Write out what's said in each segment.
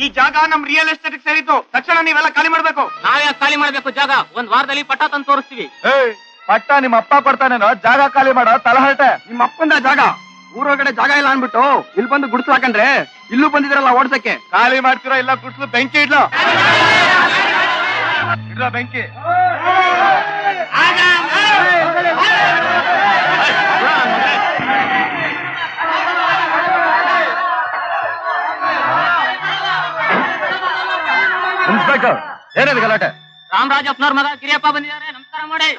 ಈ ಜಾಗ ನಮ್ ರಿಯಲ್ ಎಸ್ಟೇಟ್ ಸೇರಿತ್ತು. ತಕ್ಷಣ ನೀವೆಲ್ಲ ಖಾಲಿ ಮಾಡ್ಬೇಕು. ನಾವೇ ಖಾಲಿ ಮಾಡ್ಬೇಕು ಜಾಗ? ಒಂದ್ ವಾರದಲ್ಲಿ ಪಟ್ಟ ತಂದು ತೋರಿಸ್ತೀವಿ. ಪಟ್ಟ ನಿಮ್ಮ ಅಪ್ಪ ಕೊಡ್ತಾನೇನೋ, ಜಾಗ ಖಾಲಿ ಮಾಡೋ ತಲಹರಟೆ. ನಿಮ್ಮ ಅಪ್ಪಂದ ಜಾಗ ಊರೊಳಗಡೆ ಜಾಗ ಇಲ್ಲ ಅನ್ಬಿಟ್ಟು ಇಲ್ಲಿ ಬಂದು ಗುಡ್ಸು ಹಾಕಂಡ್ರೆ ಇಲ್ಲೂ ಬಂದಿದ್ರಲ್ಲ ಓಡ್ಸಕ್ಕೆ. ಖಾಲಿ ಮಾಡ್ತೀರಾ ಇಲ್ಲ ಗುಡ್ಸು ಬೆಂಕಿ ಇಡ್ಲೋ? ಇಡ್ಲೋ ಬೆಂಕಿ. ಇನ್ಸ್ಪೆಕ್ಟರ್, ಏನಿದೆ ಗಲಾಟೆ? ರಾಮರಾಜ್ ಅಪ್ಪನವ್ರ ಮಗ ಗಿರಿಯಪ್ಪ ಬಂದಿದ್ದಾರೆ, ನಮಸ್ಕಾರ ಮಾಡಿ.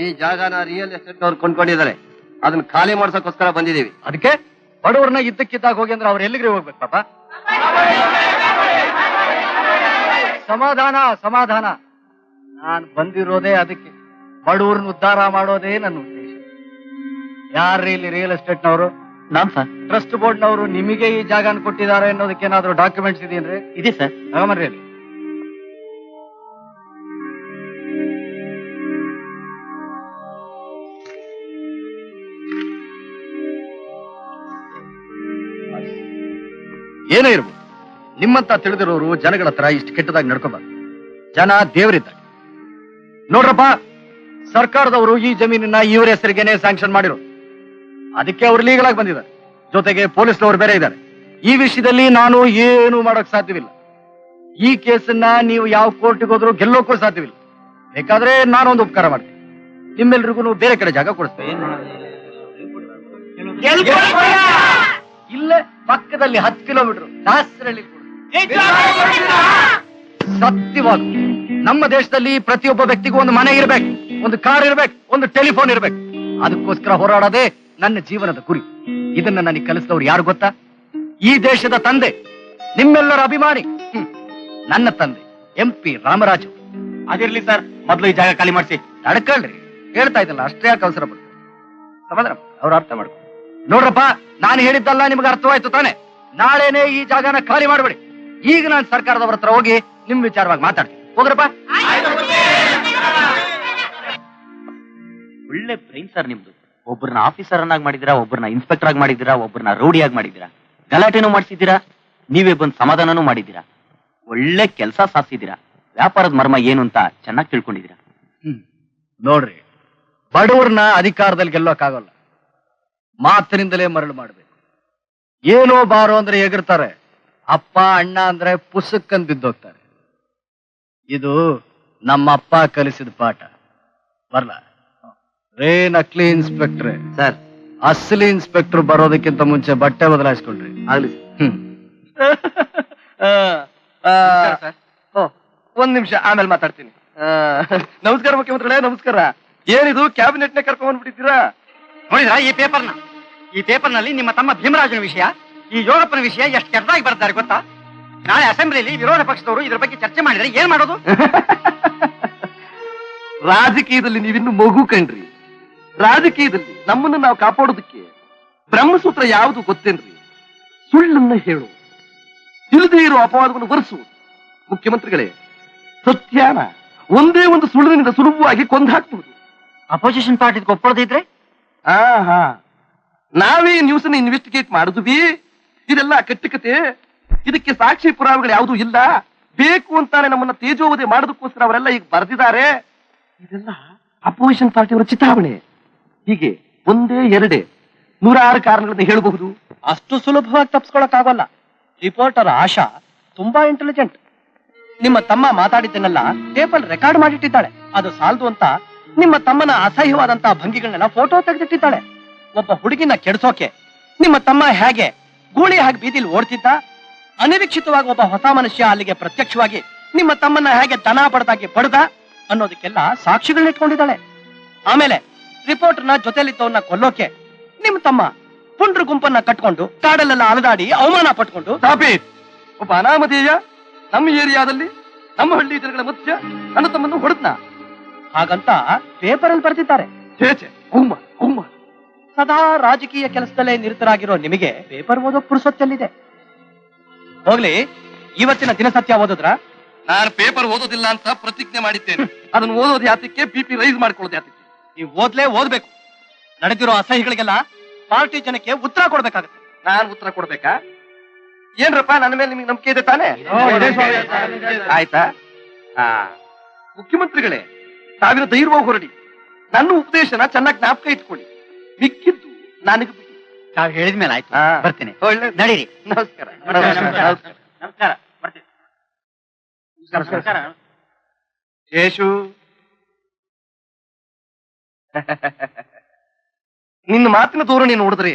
ಈ ಜಾಗನ ರಿಯಲ್ ಎಸ್ಟೇಟ್ ಅವ್ರು ಕೊಂಡ್ಕೊಂಡಿದ್ದಾರೆ, ಅದನ್ನ ಖಾಲಿ ಮಾಡ್ಸಕ್ಕೋಸ್ಕರ ಬಂದಿದೀವಿ. ಅದಕ್ಕೆ ಬಡವ್ರನ್ನ ಇದ್ದಕ್ಕಿದ್ದಾಗ ಹೋಗಿ ಅಂದ್ರೆ ಅವ್ರು ಎಲ್ಲಿಗೆ ಹೋಗ್ಬೇಕು ಪಾಪ? ಸಮಾಧಾನ ಸಮಾಧಾನ. ನಾನ್ ಬಂದಿರೋದೇ ಅದಕ್ಕೆ, ಬಡವ್ರನ್ನ ಉದ್ಧಾರ ಮಾಡೋದೇ ನನ್ನ ಉದ್ದೇಶ. ಯಾರ್ರೀ ಇಲ್ಲಿ ರಿಯಲ್ ಎಸ್ಟೇಟ್ನವರು? ನಾನ್ ಸರ್. ಟ್ರಸ್ಟ್ ಬೋರ್ಡ್ನವರು ನಿಮಗೆ ಈ ಜಾಗನ ಕೊಟ್ಟಿದ್ದಾರೆ ಅನ್ನೋದಕ್ಕೆ ಏನಾದ್ರು ಡಾಕ್ಯುಮೆಂಟ್ಸ್ ಇದೆಯೇನ್ರಿ? ಇದೆ ಸರ್. ತಗೊಂಬರ್ರಿ ಅಲ್ಲಿ. ಏನೇ ಇರ್ಬೋದು, ನಿಮ್ಮಂತ ತಿಳಿದಿರೋರು ಜನಗಳ ಹತ್ರ ಇಷ್ಟು ಕೆಟ್ಟದಾಗಿ ನಡ್ಕೋಬಾರ್ದು. ಜನ ದೇವರಿದ್ದಾರೆ ನೋಡ್ರಪ್ಪ. ಸರ್ಕಾರದವರು ಈ ಜಮೀನನ್ನ ಇವ್ರ ಹೆಸರಿಗೆನೆ ಸ್ಯಾಂಕ್ಷನ್ ಮಾಡಿರೋ, ಅದಕ್ಕೆ ಅವ್ರು ಲೀಗಲ್ ಆಗಿ ಬಂದಿದ್ದಾರೆ. ಜೊತೆಗೆ ಪೊಲೀಸ್ನವರು ಬೇರೆ ಇದ್ದಾರೆ. ಈ ವಿಷಯದಲ್ಲಿ ನಾನು ಏನು ಮಾಡೋಕ್ ಸಾಧ್ಯವಿಲ್ಲ. ಈ ಕೇಸನ್ನ ನೀವು ಯಾವ ಕೋರ್ಟಿಗೆ ಹೋದ್ರೂ ಗೆಲ್ಲೋಕ್ಕೂ ಸಾಧ್ಯವಿಲ್ಲ. ಬೇಕಾದ್ರೆ ನಾನೊಂದು ಉಪಕಾರ ಮಾಡ್ತೀನಿ, ನಿಮ್ಮೆಲ್ರಿಗೂ ಬೇರೆ ಕಡೆ ಜಾಗ ಕೊಡಿಸ್ತೇನೆ. ಇಲ್ಲೇ ಪಕ್ಕದಲ್ಲಿ 10 ಕಿಲೋಮೀಟರ್ ದಾಸರಳ್ಳಿ. ಸತ್ಯವಾದ ನಮ್ಮ ದೇಶದಲ್ಲಿ ಪ್ರತಿಯೊಬ್ಬ ವ್ಯಕ್ತಿಗೂ ಒಂದು ಮನೆ ಇರ್ಬೇಕು, ಒಂದು ಕಾರ್ ಇರ್ಬೇಕು, ಒಂದು ಟೆಲಿಫೋನ್ ಇರ್ಬೇಕು. ಅದಕ್ಕೋಸ್ಕರ ಹೋರಾಡೋದೇ ನನ್ನ ಜೀವನದ ಗುರಿ. ಇದನ್ನ ನನಗೆ ಕಲಿಸಿದವ್ರು ಯಾರು ಗೊತ್ತಾ? ಈ ದೇಶದ ತಂದೆ, ನಿಮ್ಮೆಲ್ಲರ ಅಭಿಮಾನಿ, ನನ್ನ ತಂದೆ MP ರಾಮರಾಜು. ಅದಿರ್ಲಿ ಸರ್, ಮೊದ್ಲು ಈ ಜಾಗ ಖಾಲಿ ಮಾಡಿಸಿ. ನಡ್ಕಳ್ರಿ, ಹೇಳ್ತಾ ಇದ್ದಲ್ಲ, ಅಷ್ಟೇ ಯಾಕೆ ಅವಸರ ಪಡ್ತಾರೆ? ಸಮಾಧಾನ, ಅವ್ರು ಅರ್ಥ ಮಾಡ್ಕೊ. ನೋಡ್ರಪ್ಪ, ನಾನು ಹೇಳಿದ್ದಲ್ಲ ನಿಮ್ಗೆ ಅರ್ಥವಾಯ್ತು ತಾನೆ? ನಾಳೆನೆ ಈ ಜಾಗನ ಖಾಲಿ ಮಾಡ್ಬೇಡಿ. ಈಗ ನಾನು ಸರ್ಕಾರದವ್ರ ಹತ್ರ ಹೋಗಿ ನಿಮ್ ವಿಚಾರವಾಗಿ ಮಾತಾಡ್ತೀನಿ. ಹೋಗ್ರಪ್ಪ. ಒಳ್ಳೆ ಬ್ರೈನ್ ಸರ್ ನಿಮ್ದು. ಒಬ್ಬರನ್ನ ಆಫೀಸರ್ ಅನ್ನಾಗಿ ಮಾಡಿದಿರಾ, ಒಬ್ಬರನ್ನ ಇನ್ಸ್ಪೆಕ್ಟರ್ ಆಗಿ ಮಾಡಿದಿರಾ, ಒಬ್ಬರನ್ನ ರೌಡಿಯಾಗಿ ಮಾಡಿದಿರಾ, ಗಲಾಟೆನೂ ಮಾಡಿಸಿದ್ದೀರಾ, ನೀವೇ ಬಂದು ಸಮಾಧಾನನೂ ಮಾಡಿದ್ದೀರಾ. ಒಳ್ಳೆ ಕೆಲಸ ಸಾಧಿಸಿದ್ದೀರಾ. ವ್ಯಾಪಾರದ ಮರ್ಮ ಏನು ಅಂತ ಚೆನ್ನಾಗಿ ತಿಳ್ಕೊಂಡಿದ್ದೀರಾ. ನೋಡ್ರಿ, ಬಡವ್ರನ್ನ ಅಧಿಕಾರದಲ್ಲಿ ಗೆಲ್ಲೋಕ್ಕಾಗಲ್ಲ, ಮಾತಿನಿಂದಲೇ ಮರಳು ಮಾಡ್ಬೇಕು. ಏನೋ ಬಾರೋ ಅಂದ್ರೆ ಎಗರ್ತಾರೆ, ಅಪ್ಪ ಅಣ್ಣ ಅಂದ್ರೆ ಪುಸ್ತಕಂದ್ ಬಿದ್ದೋಗ್ತಾರೆ. ಇದು ನಮ್ಮ ಅಪ್ಪ ಕಲಿಸಿದ ಪಾಠ. ಬರ್ಲ ರೇ ನಕಲಿ ಇನ್ಸ್ಪೆಕ್ಟ್ರೆ ಸರ್, ಅಸಲಿ ಇನ್ಸ್ಪೆಕ್ಟರ್ ಬರೋದಕ್ಕಿಂತ ಮುಂಚೆ ಬಟ್ಟೆ ಬದಲಾಯಿಸ್ಕೊಳ್ರಿ. ಆಗ್ಲಿ ಒಂದ್ ನಿಮಿಷ, ಆಮೇಲೆ ಮಾತಾಡ್ತೀನಿ. ನಮಸ್ಕಾರ ಮುಖ್ಯಮಂತ್ರಿಗಳೇ, ನಮಸ್ಕಾರ. ಏನಿದು ಕ್ಯಾಬಿನೆಟ್ ನ ಕರ್ಕೊಂಡ್ ಬಂದ್ಬಿಟ್ಟಿದ್ದೀರಾ? ನೋಡಿದ್ರಾ ಈ ಪೇಪರ್ನಲ್ಲಿ ನಿಮ್ಮ ತಮ್ಮ ಭೀಮರಾಜನ ವಿಷಯ, ಈ ಯೋಗಪ್ಪನ ವಿಷಯ ಎಷ್ಟು ಕೆಟ್ಟದಾಗಿ ಬರ್ತಾರೆ ಗೊತ್ತಾ? ನಾಳೆ ಅಸೆಂಬ್ಲಿಯಲ್ಲಿ ವಿರೋಧ ಪಕ್ಷದವರು ಇದ್ರ ಬಗ್ಗೆ ಚರ್ಚೆ ಮಾಡಿದ್ರೆ ಏನ್ ಮಾಡೋದು? ರಾಜಕೀಯದಲ್ಲಿ ನೀವಿನ್ನು ಮಗು ಕಣ್ರಿ. ರಾಜಕೀಯದಲ್ಲಿ ನಮ್ಮನ್ನ ನಾವು ಕಾಪಾಡೋದಕ್ಕೆ ಬ್ರಹ್ಮಸೂತ್ರ ಯಾವುದು ಗೊತ್ತೇನ್ರಿ? ಸುಳ್ಳನ್ನ ಹೇಳು, ತಿಳಿದೇ ಇರೋ ಅಪವಾದವನ್ನು ಹೊರಿಸುವುದು. ಮುಖ್ಯಮಂತ್ರಿಗಳೇ, ಸತ್ಯಾನ ಒಂದೇ ಒಂದು ಸುಳ್ಳಿನಿಂದ ಸುಲಭವಾಗಿ ಕೊಂದು ಹಾಕ್ಬಹುದು. ಅಪೋಸಿಷನ್ ಪಾರ್ಟಿ ಒಪ್ಪೋದಿದ್ರೆ ನಾವೇ ನ್ಯೂಸ್ ಅನ್ನ ಇನ್ವೆಸ್ಟಿಗೇಟ್ ಮಾಡುದ್ವಿ. ಇದೆಲ್ಲ ಕಟ್ಟುಕತೆ, ಇದಕ್ಕೆ ಸಾಕ್ಷಿ ಪುರಾವೆಗಳು ಯಾವುದೂ ಇಲ್ಲ. ಬೇಕು ಅಂತಾನೆ ನಮ್ಮನ್ನ ತೇಜೋವಧೆ ಮಾಡೋದಕ್ಕೋಸ್ಕರ ಅವರೆಲ್ಲ ಈಗ ಬರೆದಿದ್ದಾರೆ. ಇದೆಲ್ಲ ಅಪೋಸಿಷನ್ ಪಾರ್ಟಿಯವರ ಚಿತಾವಣೆ. ಹೀಗೆ ಒಂದೇ ಎರಡೇ 106 ಕಾರಣಗಳನ್ನ ಹೇಳಬಹುದು. ಅಷ್ಟು ಸುಲಭವಾಗಿ ತಪ್ಪಿಸ್ಕೊಳಕ್ಕಾಗಲ್ಲ. ರಿಪೋರ್ಟರ್ ಆಶಾ ತುಂಬಾ ಇಂಟೆಲಿಜೆಂಟ್. ನಿಮ್ಮ ತಮ್ಮ ಮಾತಾಡಿದ್ದನ್ನೆಲ್ಲ ಟೇಪಲ್ ರೆಕಾರ್ಡ್ ಮಾಡಿಟ್ಟಿದ್ದಾಳೆ. ಅದು ಸಾಲದು ಅಂತ ನಿಮ್ಮ ತಮ್ಮನ ಅಸಹ್ಯವಾದಂತಹ ಭಂಗಿಗಳನ್ನೆಲ್ಲ ಫೋಟೋ ತೆಗೆದಿಟ್ಟಿದ್ದಾಳೆ. ಒಬ್ಬ ಹುಡುಗಿನ ಕೆಡಿಸೋಕೆ ನಿಮ್ಮ ತಮ್ಮ ಹೇಗೆ ಗೂಳಿ ಹಾಗೆ ಬೀದಿಲಿ ಓಡ್ತಿದ್ದ, ಅನಿರೀಕ್ಷಿತವಾಗಿ ಒಬ್ಬ ಹೊಸ ಮನುಷ್ಯ ಅಲ್ಲಿಗೆ ಪ್ರತ್ಯಕ್ಷವಾಗಿ ನಿಮ್ಮ ತಮ್ಮನ್ನ ಹೇಗೆ ದನ ಬಡದಾಗಿ ಬಡದ ಅನ್ನೋದಕ್ಕೆಲ್ಲ ಸಾಕ್ಷಿಗಳನ್ನ ಇಟ್ಕೊಂಡಿದ್ದಾಳೆ. ಆಮೇಲೆ ರಿಪೋರ್ಟರ್ನ ಜೊತೆಲಿದ್ದವನ್ನ ಕೊಲ್ಲೋಕೆ ನಿಮ್ಮ ತಮ್ಮ ಪುಂಡ್ರ ಗುಂಪನ್ನ ಕಟ್ಕೊಂಡು ಕಾಡಲ್ಲೆಲ್ಲ ಅಲದಾಡಿ ಅವಮಾನ ಪಟ್ಕೊಂಡು ಒಬ್ಬ ಅನಾಮಧೇಯ ನಮ್ಮ ಏರಿಯಾದಲ್ಲಿ ನಮ್ಮ ಹಳ್ಳಿ ಜನಗಳ ಮಧ್ಯ ನನ್ನ ತಮ್ಮನ್ನು ಹೊಡೆದ್ನ ಹಾಗಂತ ಪೇಪರ್ ಅಲ್ಲಿ ಬರೆದಿದ್ದಾರೆ. ಸದಾ ರಾಜಕೀಯ ಕೆಲಸದಲ್ಲೇ ನಿರತರಾಗಿರೋ ನಿಮಗೆ ಪೇಪರ್ ಓದೋ ಪುರುಸೊತ್ತಲ್ಲಿದೆ. ಹೋಗ್ಲಿ, ಇವತ್ತಿನ ದಿನಸತ್ಯ ಓದಿದ್ರ? ನಾನು ಪೇಪರ್ ಓದೋದಿಲ್ಲ ಅಂತ ಪ್ರತಿಜ್ಞೆ ಮಾಡಿದ್ದೇನೆ. ಅದನ್ನು ಓದೋದು ಯಾತಕ್ಕೆ? BP ರೈಸ್ ಮಾಡ್ಕೊಳ್ಳೋದು ಯಾತಕ್ಕೆ? ನೀವು ಓದ್ಬೇಕು. ನಡೆದಿರೋ ಅಸಹ್ಯಗಳಿಗೆಲ್ಲ ಪಾರ್ಟಿ ಜನಕ್ಕೆ ಉತ್ತರ ಕೊಡ್ಬೇಕಾಗುತ್ತೆ. ನಾನು ಉತ್ತರ ಕೊಡ್ಬೇಕಾ? ಏನ್ರಪ್ಪ ನನ್ನ ಮೇಲೆ ನಿಮಗೆ ನಂಬಿಕೆ ಇದೆ ತಾನೇ? ಇದೆ ಸ್ವಾಮಿ. ಆಯ್ತಾ? ಮುಖ್ಯಮಂತ್ರಿಗಳೇ, ತಾವಿನ ಧೈರ್ಯವಾಗಿ ಹೊರಡಿ. ನನ್ನ ಉಪದೇಶನ ಚೆನ್ನಾಗಿ ಜ್ಞಾಪಕ ಇಟ್ಕೊಳ್ಳಿ. ಮಿಕ್ಕಿದ್ದು ನನಗೆ ಬಿಡಿ. ತಾವ್ ಹೇಳಿದ್ಮೇಲೆ ಆಯ್ತು, ಹಾ. ಬರ್ತೀನಿ. ಒಳ್ಳೆ ನಡೀರಿ. ನಮಸ್ಕಾರ. ನಮಸ್ಕಾರ, ಬರ್ತೀನಿ. ಯೇಶು, ನಿನ್ನ ಮಾತಿನ ಧೋರಣೆ ನೋಡಿದ್ರೆ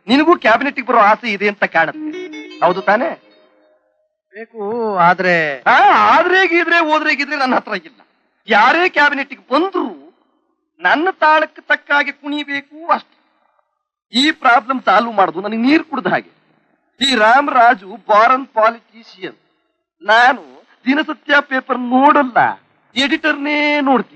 ನಿನಗೂ ಕ್ಯಾಬಿನೆಟ್ ಬರೋ ಆಸೆ ಇದೆ ಅಂತ ಕಾಣುತ್ತೆ. ಹೌದು ತಾನೇ? ಬೇಕು, ಆದ್ರೆ ಆದ್ರೆ ಗೀದ್ರೆ ಹೋದ್ರೆ ಗೀದ್ರೆ ನನ್ನ ಹತ್ರ ಇಲ್ಲ. ಯಾರೇ ಕ್ಯಾಬಿನೆಟ್ ಬಂದ್ರು ನನ್ನ ತಾಳಕ್ಕೆ ತಕ್ಕ ಹಾಗೆ ಕುಣಿಬೇಕು ಅಷ್ಟೇ. ಈ ಪ್ರಾಬ್ಲಮ್ ಸಾಲ್ವ್ ಮಾಡುದು ನನಗೆ ನೀರು ಕುಡ್ದ ಹಾಗೆ. ಈ ರಾಮರಾಜು ಫಾರನ್ ಪಾಲಿಟಿಷಿಯನ್. ನಾನು ದಿನಸತ್ಯ ಪೇಪರ್ ನೋಡಲ್ಲ, ಎಡಿಟರ್ನೇ ನೋಡ್ತೀನಿ.